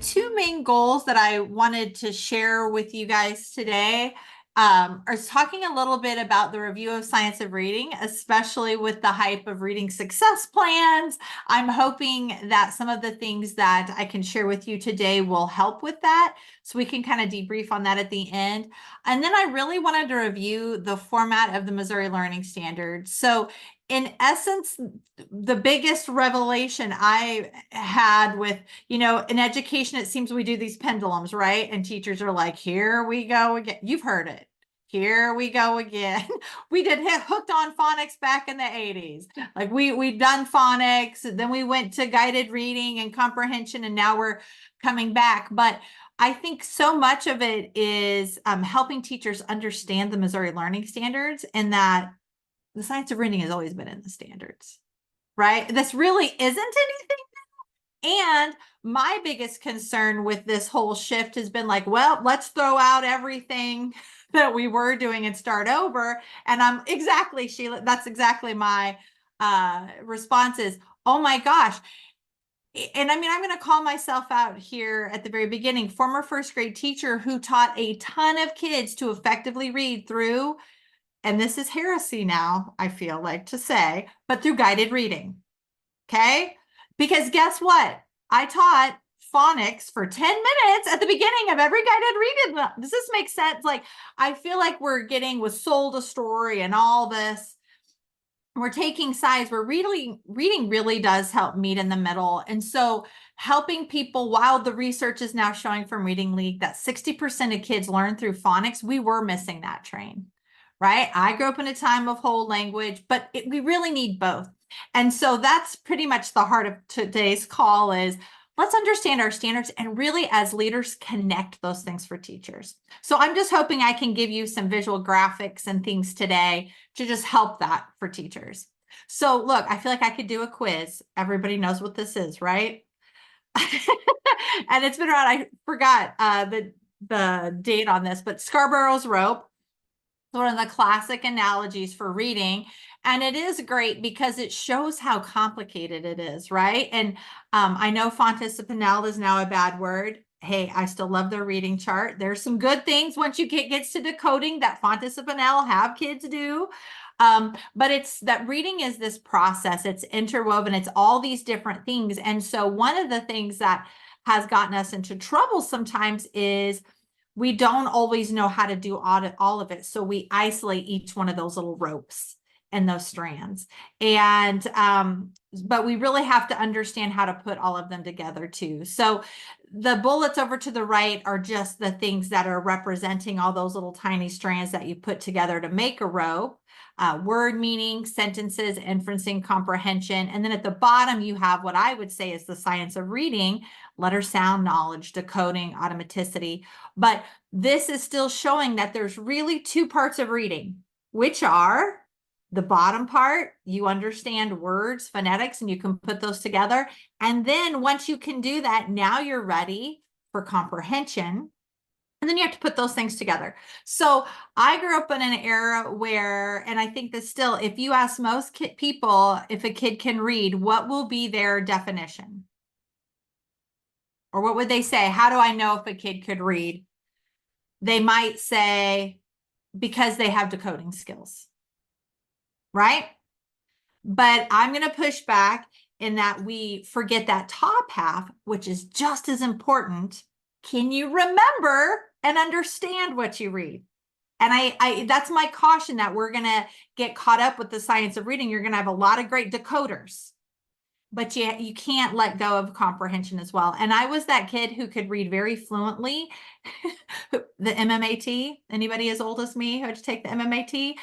two main goals that I wanted to share with you guys today are talking a little bit about the review of science of reading, especially with the hype of reading success plans. I'm hoping that some of the things that I can share with you today will help with that, so we can kind of debrief on that at the end. And then I really wanted to review the format of the Missouri Learning Standards. So in essence, the biggest revelation I had with, in education, it seems we do these pendulums, right? And teachers are like, here we go again. You've heard it. Here we go again. We did hit hooked on phonics back in the 80s. Like we've done phonics, then we went to guided reading and comprehension, and now we're coming back. But I think so much of it is helping teachers understand the Missouri Learning Standards, and that the science of reading has always been in the standards, right? This really isn't anything. And my biggest concern with this whole shift has been like, well, let's throw out everything that we were doing and start over. And I'm exactly, Sheila, that's exactly my response is, oh my gosh. And I mean, I'm going to call myself out here at the very beginning, former first grade teacher who taught a ton of kids to effectively read through, and this is heresy now, I feel like to say, but through guided reading. Okay? Because guess what? I taught phonics for 10 minutes at the beginning of every guided reading. Does this make sense? Like, I feel like we're getting with sold a story and all this. We're taking sides where reading really does help meet in the middle. And so helping people, while the research is now showing from Reading League that 60% of kids learn through phonics, we were missing that train, right? I grew up in a time of whole language, but we really need both. And so that's pretty much the heart of today's call is, let's understand our standards and really as leaders connect those things for teachers. So I'm just hoping I can give you some visual graphics and things today to just help that for teachers. So look, I feel like I could do a quiz. Everybody knows what this is, right? And it's been around, I forgot the date on this, but Scarborough's rope, one of the classic analogies for reading. And it is great because it shows how complicated it is, right? And I know frontispinnal is now a bad word. Hey, I still love their reading chart. There's some good things once you gets to decoding that frontispinnal have kids do. But it's that reading is this process. It's interwoven. It's all these different things. And so one of the things that has gotten us into trouble sometimes is we don't always know how to do all of it. So we isolate each one of those little ropes and those strands. And, but we really have to understand how to put all of them together too. So the bullets over to the right are just the things that are representing all those little tiny strands that you put together to make a rope. Word meaning, sentences, inferencing, comprehension. And then at the bottom, you have what I would say is the science of reading, letter sound knowledge, decoding, automaticity. But this is still showing that there's really two parts of reading, which are the bottom part, you understand words, phonetics, and you can put those together. And then once you can do that, now you're ready for comprehension. And then you have to put those things together. So I grew up in an era where, and I think that still, if you ask most people if a kid can read, what will be their definition? Or what would they say? How do I know if a kid could read? They might say, because they have decoding skills, right? But I'm going to push back in that we forget that top half, which is just as important. Can you remember and understand what you read? And I that's my caution, that we're going to get caught up with the science of reading. You're going to have a lot of great decoders, but you can't let go of comprehension as well. And I was that kid who could read very fluently. The MMAT, anybody as old as me who had to take the MMAT?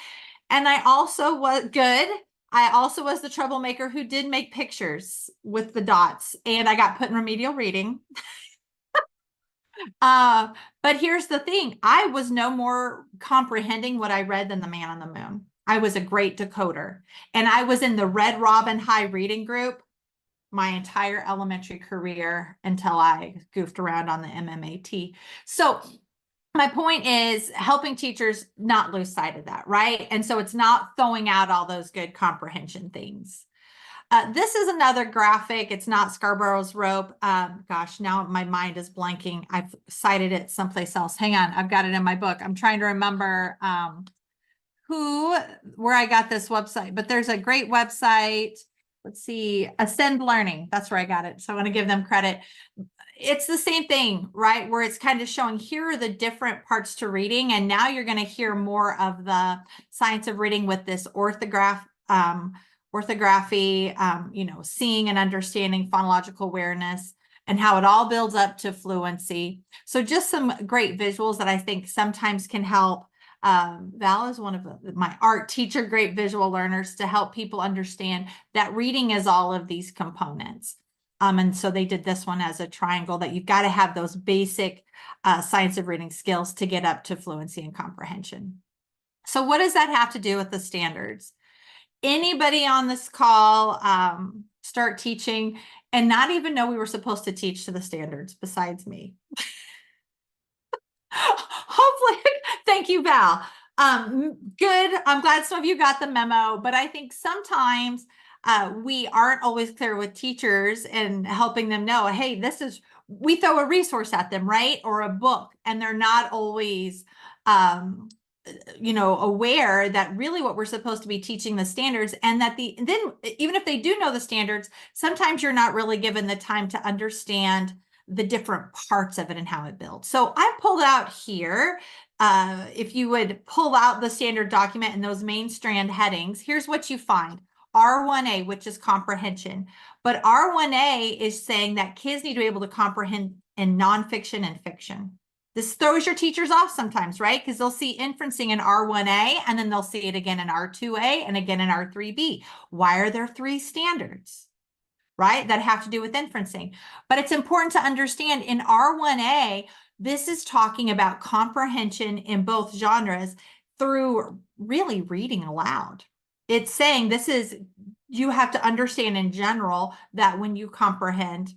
And I also was good. I also was the troublemaker who did make pictures with the dots, and I got put in remedial reading. But here's the thing. I was no more comprehending what I read than the man on the moon. I was a great decoder, and I was in the Red Robin High reading group my entire elementary career until I goofed around on the MMAT. So my point is helping teachers not lose sight of that, right? And so it's not throwing out all those good comprehension things. This is another graphic. It's not Scarborough's rope. Gosh, now my mind is blanking. I've cited it someplace else. Hang on, I've got it in my book. I'm trying to remember where I got this website, but there's a great website. Let's see, Ascend Learning. That's where I got it. So I want to give them credit. It's the same thing, right? Where it's kind of showing here are the different parts to reading. And now you're going to hear more of the science of reading with this orthography, seeing and understanding, phonological awareness, and how it all builds up to fluency. So just some great visuals that I think sometimes can help. Val is one of my art teacher, great visual learners, to help people understand that reading is all of these components. And so they did this one as a triangle, that you've got to have those basic science of reading skills to get up to fluency and comprehension. So what does that have to do with the standards? Anybody on this call start teaching and not even know we were supposed to teach to the standards besides me? Hopefully, thank you, Val. Good. I'm glad some of you got the memo, but I think sometimes we aren't always clear with teachers and helping them know, hey, we throw a resource at them, right? Or a book, and they're not always, aware that really what we're supposed to be teaching the standards, and that then even if they do know the standards, sometimes you're not really given the time to understand the different parts of it and how it builds. So I pulled out here, if you would pull out the standard document and those main strand headings, here's what you find. R1A, which is comprehension. But R1A is saying that kids need to be able to comprehend in nonfiction and fiction. This throws your teachers off sometimes, right? Because they'll see inferencing in R1A, and then they'll see it again in R2A and again in R3B. Why are there 3 standards, right, that have to do with inferencing? But it's important to understand in R1A, this is talking about comprehension in both genres through really reading aloud. It's saying you have to understand in general that when you comprehend,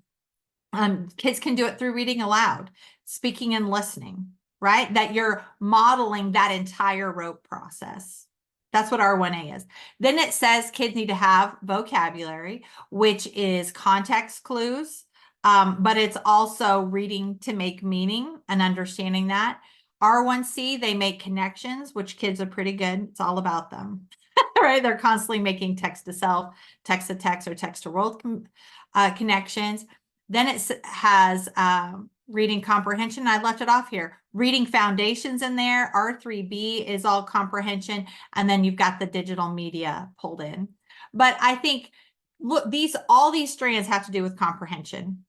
kids can do it through reading aloud, speaking and listening, right? That you're modeling that entire rote process. That's what R1A is. Then it says kids need to have vocabulary, which is context clues, but it's also reading to make meaning and understanding that. R1C, they make connections, which kids are pretty good. It's all about them, right? They're constantly making text to self, text to text, or text to world connections. Then it has reading comprehension. I left it off here. Reading foundations in there. R3B is all comprehension. And then you've got the digital media pulled in. But I think, look, all these strands have to do with comprehension,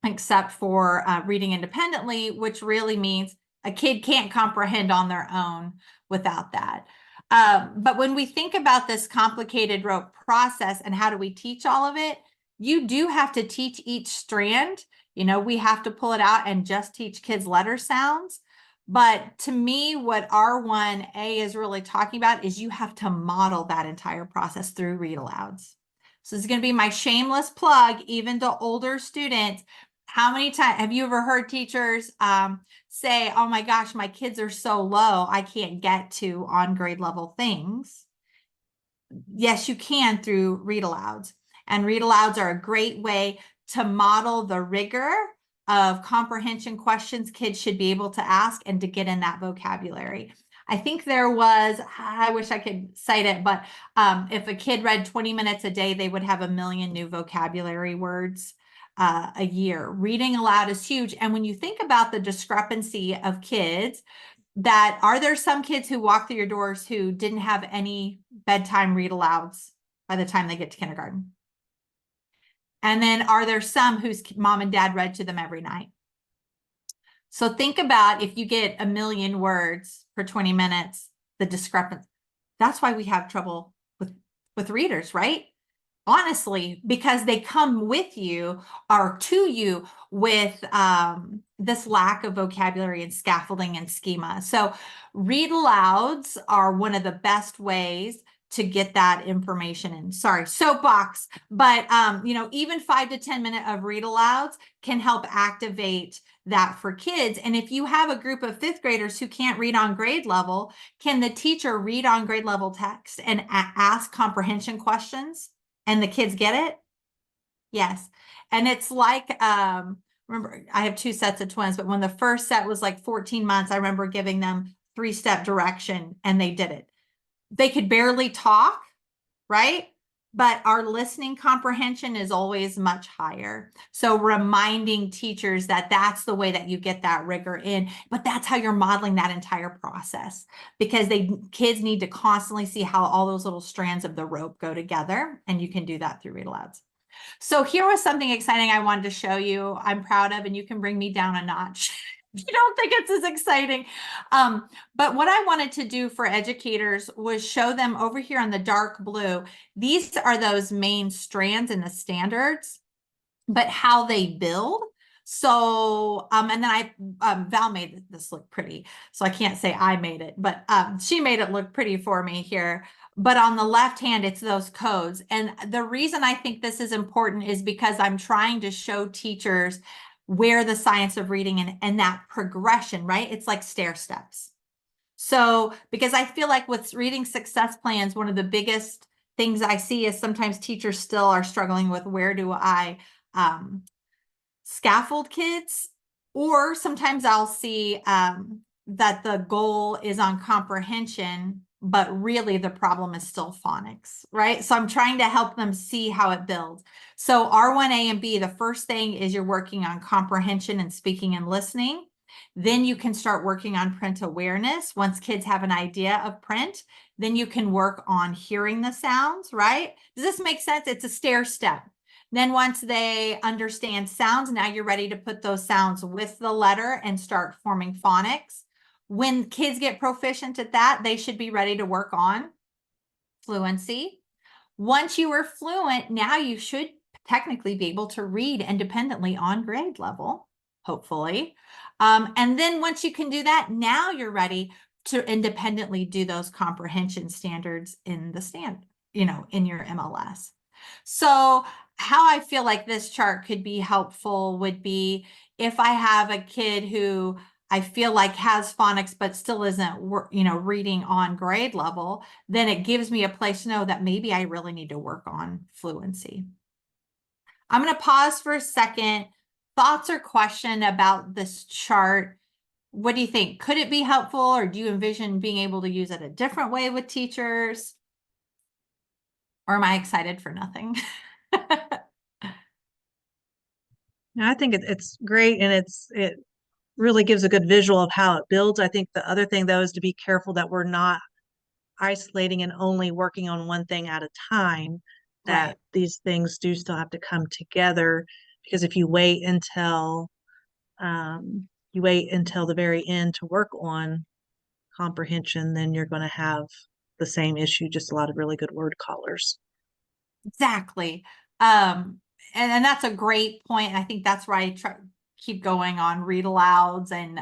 except for reading independently, which really means a kid can't comprehend on their own without that. But when we think about this complicated rote process and how do we teach all of it, you do have to teach each strand. We have to pull it out and just teach kids letter sounds. But to me, what R1A is really talking about is you have to model that entire process through read alouds. So this is going to be my shameless plug, even to older students. How many times have you ever heard teachers say, oh my gosh, my kids are so low, I can't get to on grade level things? Yes, you can through read alouds. And read alouds are a great way to model the rigor of comprehension questions kids should be able to ask and to get in that vocabulary. I think I wish I could cite it, but if a kid read 20 minutes a day, they would have 1 million new vocabulary words a year. Reading aloud is huge. And when you think about the discrepancy of kids, are there some kids who walk through your doors who didn't have any bedtime read alouds by the time they get to kindergarten? And then are there some whose mom and dad read to them every night? So think about if you get 1 million words for 20 minutes, the discrepancy. That's why we have trouble with readers, right? Honestly, because they come with you or to you with this lack of vocabulary and scaffolding and schema. So read alouds are one of the best ways to get that information in. Sorry, soapbox, but even 5 to 10 minutes of read alouds can help activate that for kids. And if you have a group of 5th graders who can't read on grade level, can the teacher read on grade level text and ask comprehension questions And the kids get it? Yes. And it's like, remember, I have two sets of twins, but when the first set was like 14 months, I remember giving them 3-step direction and they did it. They could barely talk, right? But our listening comprehension is always much higher. So reminding teachers that that's the way that you get that rigor in, but that's how you're modeling that entire process, because kids need to constantly see how all those little strands of the rope go together, and you can do that through read alouds. So here was something exciting I wanted to show you. I'm proud of, and you can bring me down a notch. You don't think it's as exciting. But what I wanted to do for educators was show them over here on the dark blue. These are those main strands in the standards, but how they build. So, and then Val made this look pretty. So I can't say I made it, but she made it look pretty for me here. But on the left hand, it's those codes. And the reason I think this is important is because I'm trying to show teachers where the science of reading and that progression, right? It's like stair steps. So, because I feel like with reading success plans, one of the biggest things I see is sometimes teachers still are struggling with, where do I scaffold kids? Or sometimes I'll see that the goal is on comprehension, but really the problem is still phonics, right? So I'm trying to help them see how it builds. So R1A and B, the first thing is you're working on comprehension and speaking and listening. Then you can start working on print awareness. Once kids have an idea of print, then you can work on hearing the sounds, right? Does this make sense? It's a stair step. Then once they understand sounds, now you're ready to put those sounds with the letter and start forming phonics. When kids get proficient at that, they should be ready to work on fluency. Once you are fluent, now you should technically be able to read independently on grade level, hopefully. And then once you can do that, now you're ready to independently do those comprehension standards in the in your MLS. So how I feel like this chart could be helpful would be if I have a kid who I feel like has phonics but still isn't reading on grade level, then it gives me a place to know that maybe I really need to work on fluency. I'm going to pause for a second. Thoughts or question about this chart? What do you think? Could it be helpful, or do you envision being able to use it a different way with teachers? Or am I excited for nothing? Yeah, I think it's great, and it really gives a good visual of how it builds. I think the other thing though is to be careful that we're not isolating and only working on one thing at a time, that Right. these things do still have to come together, because if you wait until the very end to work on comprehension, then you're going to have the same issue, just a lot of really good word callers. Exactly. And that's a great point. I think that's where I keep going on read alouds and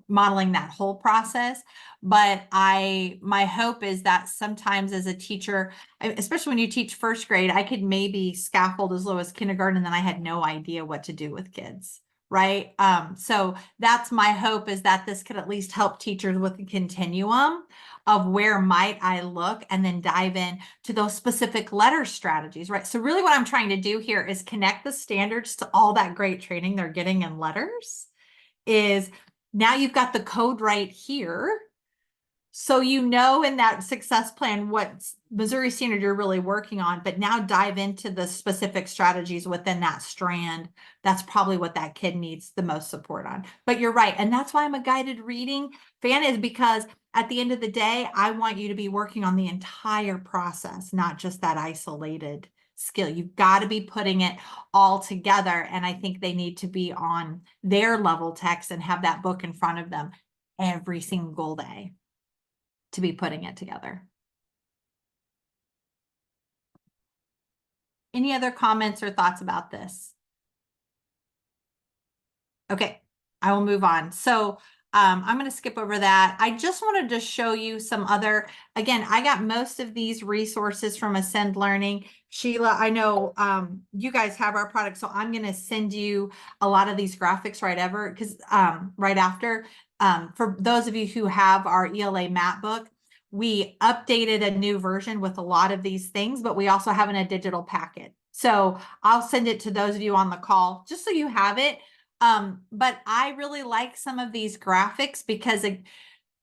modeling that whole process. But my hope is that sometimes as a teacher, especially when you teach first grade, I could maybe scaffold as low as kindergarten, and then I had no idea what to do with kids. Right. So that's my hope, is that this could at least help teachers with a continuum of where might I look, and then dive in to those specific letter strategies, right? So really what I'm trying to do here is connect the standards to all that great training they're getting in letters. Is now you've got the code right here. So in that success plan what Missouri standard you're really working on, but now dive into the specific strategies within that strand. That's probably what that kid needs the most support on. But you're right. And that's why I'm a guided reading fan, is because at the end of the day, I want you to be working on the entire process, not just that isolated skill. You've got to be putting it all together. And I think they need to be on their level text and have that book in front of them every single day to be putting it together. Any other comments or thoughts about this? Okay, I will move on. So I'm going to skip over that. I just wanted to show you some other, again, I got most of these resources from Ascend Learning. Sheila, I know you guys have our product, so I'm going to send you a lot of these graphics right after. For those of you who have our ELA map book, we updated a new version with a lot of these things, but we also have in a digital packet. So I'll send it to those of you on the call just so you have it. But I really like some of these graphics because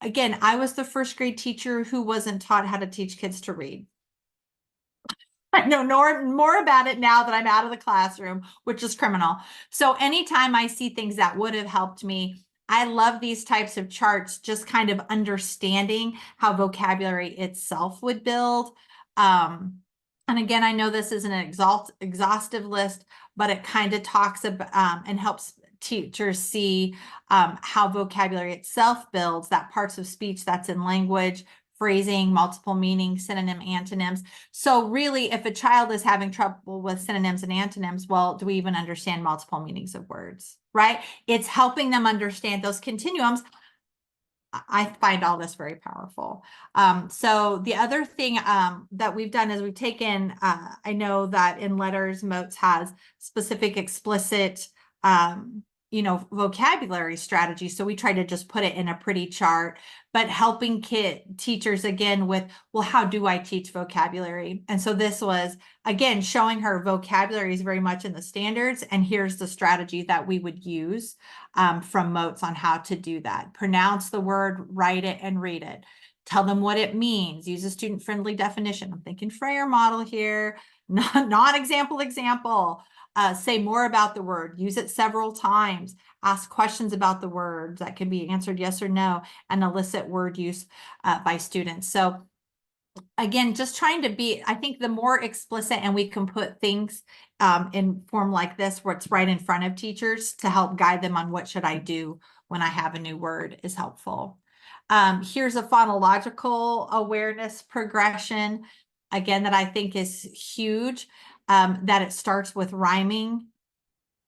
again, I was the first grade teacher who wasn't taught how to teach kids to read. I know more about it now that I'm out of the classroom, which is criminal. So anytime I see things that would have helped me, I love these types of charts, just kind of understanding how vocabulary itself would build. And again, I know this isn't an exhaustive list, but it kind of talks about and helps teachers see how vocabulary itself builds, that parts of speech that's in language, phrasing, multiple meaning, synonym, antonyms. So really, if a child is having trouble with synonyms and antonyms, well, do we even understand multiple meanings of words, right? It's helping them understand those continuums. I find all this very powerful. So the other thing that we've done is we've taken, I know that in letters, Moats has specific explicit, vocabulary strategy. So we try to just put it in a pretty chart, but helping teachers again with, well, how do I teach vocabulary? And so this was, again, showing her vocabulary is very much in the standards. And here's the strategy that we would use from Moats on how to do that. Pronounce the word, write it, and read it. Tell them what it means. Use a student-friendly definition. I'm thinking Freyer model here, non-example example. Say more about the word. Use it several times. Ask questions about the words that can be answered yes or no, and elicit word use by students. So again, just trying to be, I think the more explicit and we can put things in form like this, where it's right in front of teachers to help guide them on what should I do when I have a new word is helpful. Here's a phonological awareness progression, again, that I think is huge, that it starts with rhyming.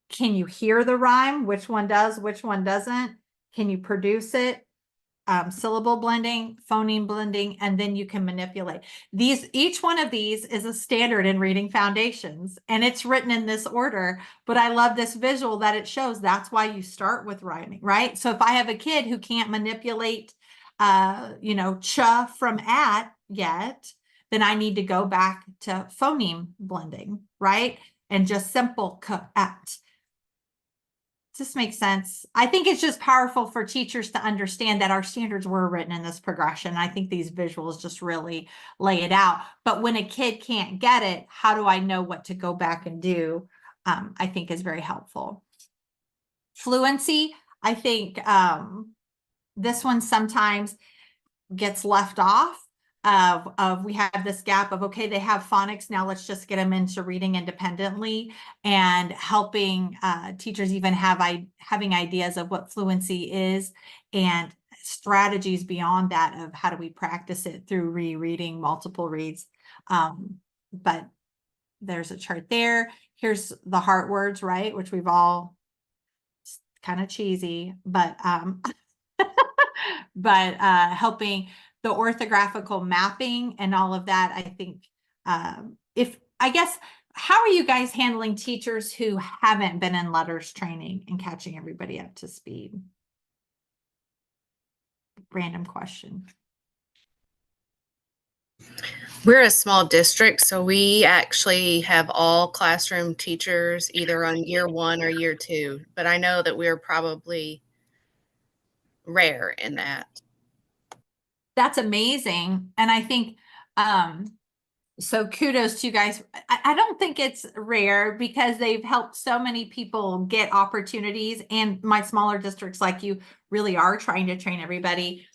Can you hear the rhyme? Which one does, which one doesn't? Can you produce it? Syllable blending, phoneme blending, and then you can manipulate these. Each one of these is a standard in reading foundations, and it's written in this order. But I love this visual that it shows. That's why you start with rhyming, right? So if I have a kid who can't manipulate, ch from at yet, then I need to go back to phoneme blending, right? And just simple at. Just makes sense. I think it's just powerful for teachers to understand that our standards were written in this progression. I think these visuals just really lay it out. But when a kid can't get it, how do I know what to go back and do? I think is very helpful. Fluency, I think this one sometimes gets left off of we have this gap of, okay, they have phonics, now let's just get them into reading independently, and helping teachers even having ideas of what fluency is and strategies beyond that of how do we practice it through rereading multiple reads. But there's a chart there. Here's the heart words, right? Which we've all kind of cheesy, but but helping the orthographical mapping and all of that. I think how are you guys handling teachers who haven't been in letters training and catching everybody up to speed? Random question. We're a small district, so we actually have all classroom teachers either on year 1 or year 2, but I know that we're probably rare in that. That's amazing. And I think so kudos to you guys. I don't think it's rare because they've helped so many people get opportunities, and my smaller districts like you really are trying to train everybody.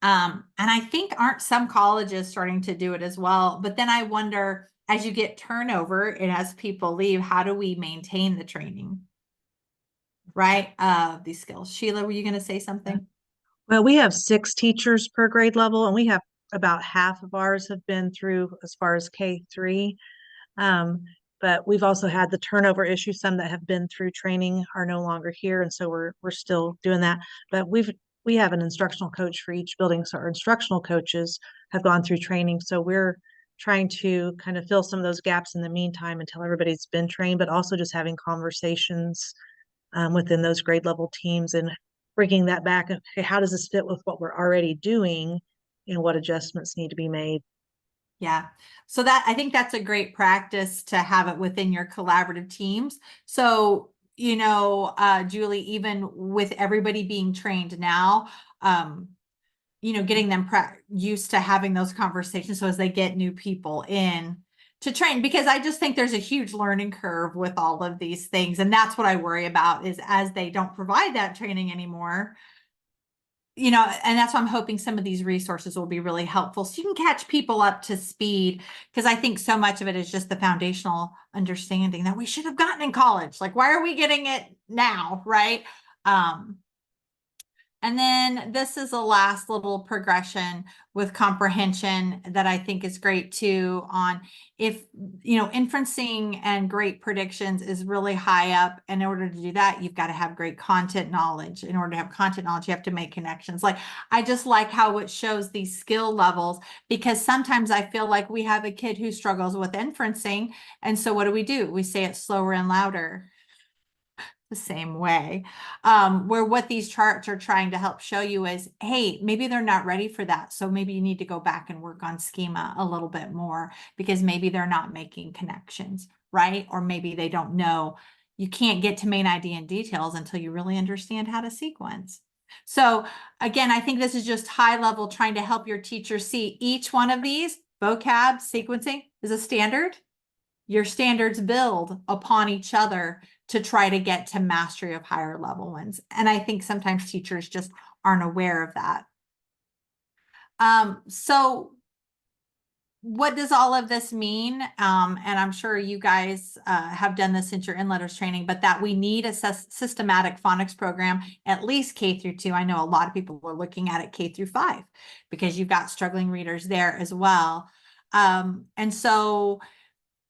And I think aren't some colleges starting to do it as well? But then I wonder, as you get turnover and as people leave, how do we maintain the training? Right? These skills. Sheila, were you going to say something? Well, we have 6 teachers per grade level, and we have about half of ours have been through as far as K3. But we've also had the turnover issue. Some that have been through training are no longer here, and so we're still doing that. But we have an instructional coach for each building, so our instructional coaches have gone through training. So we're trying to kind of fill some of those gaps in the meantime until everybody's been trained, but also just having conversations within those grade level teams and bringing that back. Okay, how does this fit with what we're already doing? and what adjustments need to be made. Yeah. So that, I think that's a great practice to have it within your collaborative teams. So, Julie, even with everybody being trained now, getting them used to having those conversations. So as they get new people in to train, because I just think there's a huge learning curve with all of these things. And that's what I worry about, is as they don't provide that training anymore, and that's why I'm hoping some of these resources will be really helpful, so you can catch people up to speed. Because I think so much of it is just the foundational understanding that we should have gotten in college. Like, why are we getting it now? Right. And then this is the last little progression with comprehension that I think is great too, on if, inferencing and great predictions is really high up. And in order to do that, you've got to have great content knowledge. In order to have content knowledge, you have to make connections. Like, I just like how it shows these skill levels, because sometimes I feel like we have a kid who struggles with inferencing. And so what do? We say it slower and louder. The same way, where what these charts are trying to help show you is, hey, maybe they're not ready for that. So maybe you need to go back and work on schema a little bit more, because maybe they're not making connections, right? Or maybe they don't know. You can't get to main idea and details until you really understand how to sequence. So again, I think this is just high level, trying to help your teacher see each one of these vocab sequencing is a standard. Your standards build upon each other to try to get to mastery of higher level ones. And I think sometimes teachers just aren't aware of that. So what does all of this mean? And I'm sure you guys have done this since your in-letters training, but that we need a systematic phonics program, at least K through 2. I know a lot of people are looking at it K through 5, because you've got struggling readers there as well. And so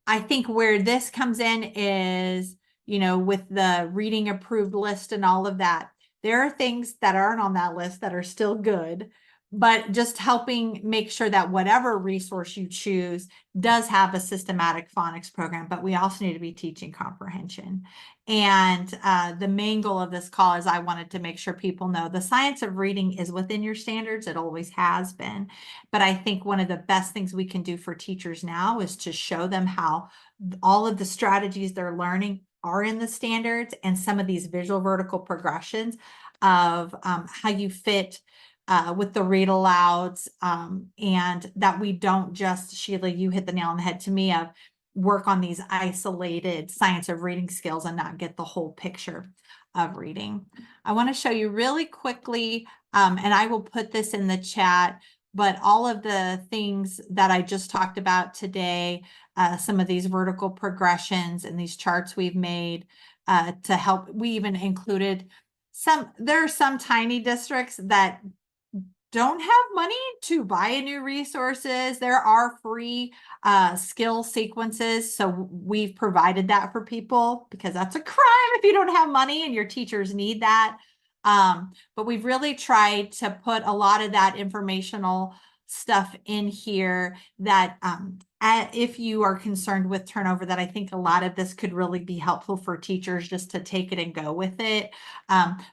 I think where this comes in is, with the reading approved list and all of that, there are things that aren't on that list that are still good, but just helping make sure that whatever resource you choose does have a systematic phonics program. But we also need to be teaching comprehension. And the main goal of this call is I wanted to make sure people know the science of reading is within your standards. It always has been. But I think one of the best things we can do for teachers now is to show them how all of the strategies they're learning are in the standards, and some of these visual vertical progressions of how you fit with the read alouds, and that we don't just, Sheila, you hit the nail on the head to me, of work on these isolated science of reading skills and not get the whole picture of reading. I want to show you really quickly, and I will put this in the chat, but all of the things that I just talked about today, some of these vertical progressions and these charts we've made to help. We even included there are some tiny districts that don't have money to buy new resources. There are free skill sequences. So we've provided that for people, because that's a crime if you don't have money and your teachers need that. But we've really tried to put a lot of that informational stuff in here that if you are concerned with turnover, that I think a lot of this could really be helpful for teachers just to take it and go with it,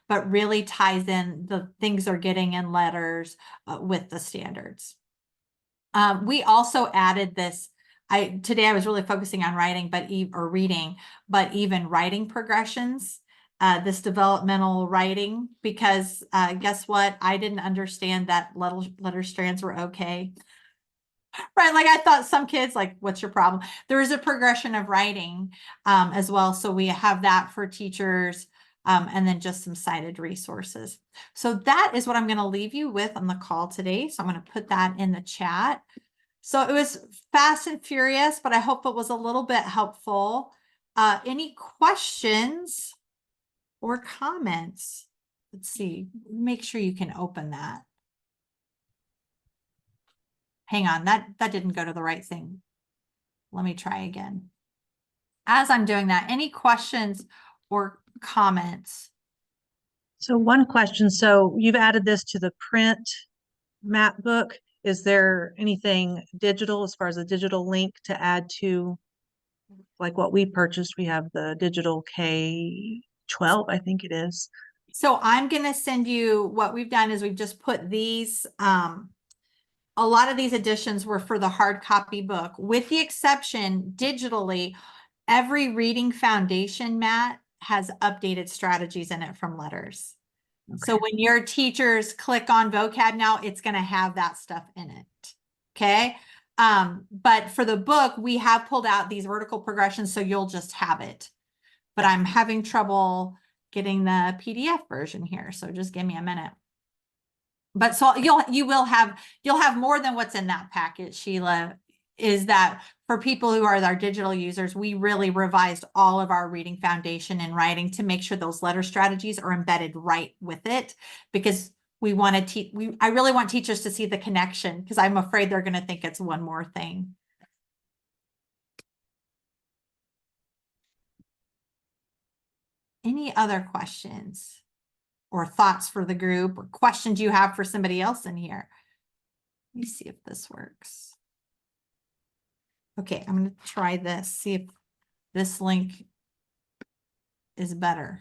but really ties in the things they're getting in letters with the standards. We also added this. Today I was really focusing on writing, or reading, but even writing progressions. This developmental writing, because guess what? I didn't understand that letter strands were okay. Right. Like, I thought some kids, like, what's your problem? There is a progression of writing as well. So we have that for teachers, and then just some cited resources. So that is what I'm going to leave you with on the call today. So I'm going to put that in the chat. So it was fast and furious, but I hope it was a little bit helpful. Any questions or comments? Let's see, make sure you can open that. Hang on, that didn't go to the right thing. Let me try again. As I'm doing that, any questions or comments? So one question, so you've added this to the print map book. Is there anything digital, as far as a digital link, to add to, like what we purchased? We have the digital K-12, I think it is. So I'm going to send you, what we've done is we've just put these a lot of these additions were for the hard copy book, with the exception digitally, every reading foundation mat has updated strategies in it from letters. So when your teachers click on vocab now, it's going to have that stuff in it. Okay. But for the book, we have pulled out these vertical progressions, so you'll just have it. But I'm having trouble getting the PDF version here. So just give me a minute. But so you'll have more than what's in that packet, Sheila, is that for people who are our digital users, we really revised all of our reading foundation and writing to make sure those letter strategies are embedded right with it, because we want to teach, I really want teachers to see the connection, because I'm afraid they're going to think it's one more thing. Any other questions or thoughts for the group, or questions you have for somebody else in here? Let me see if this works. Okay, I'm going to try this, see if this link is better.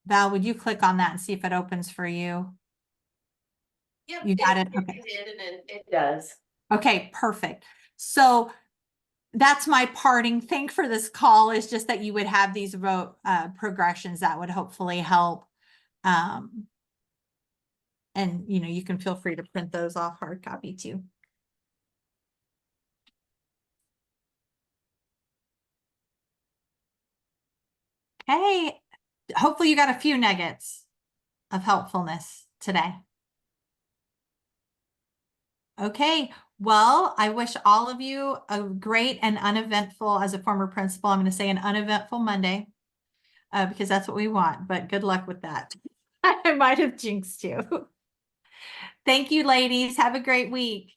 Val, would you click on that and see if it opens for you? Yep, You got it? Okay. It did, and it does. Okay, perfect. So that's my parting thing for this call, is just that you would have these progressions that would hopefully help. And you can feel free to print those off hard copy too. Hey, hopefully you got a few nuggets of helpfulness today. Okay, well, I wish all of you a great and uneventful, as a former principal, I'm going to say an uneventful Monday, because that's what we want, but good luck with that. I might have jinxed you. Thank you, ladies. Have a great week.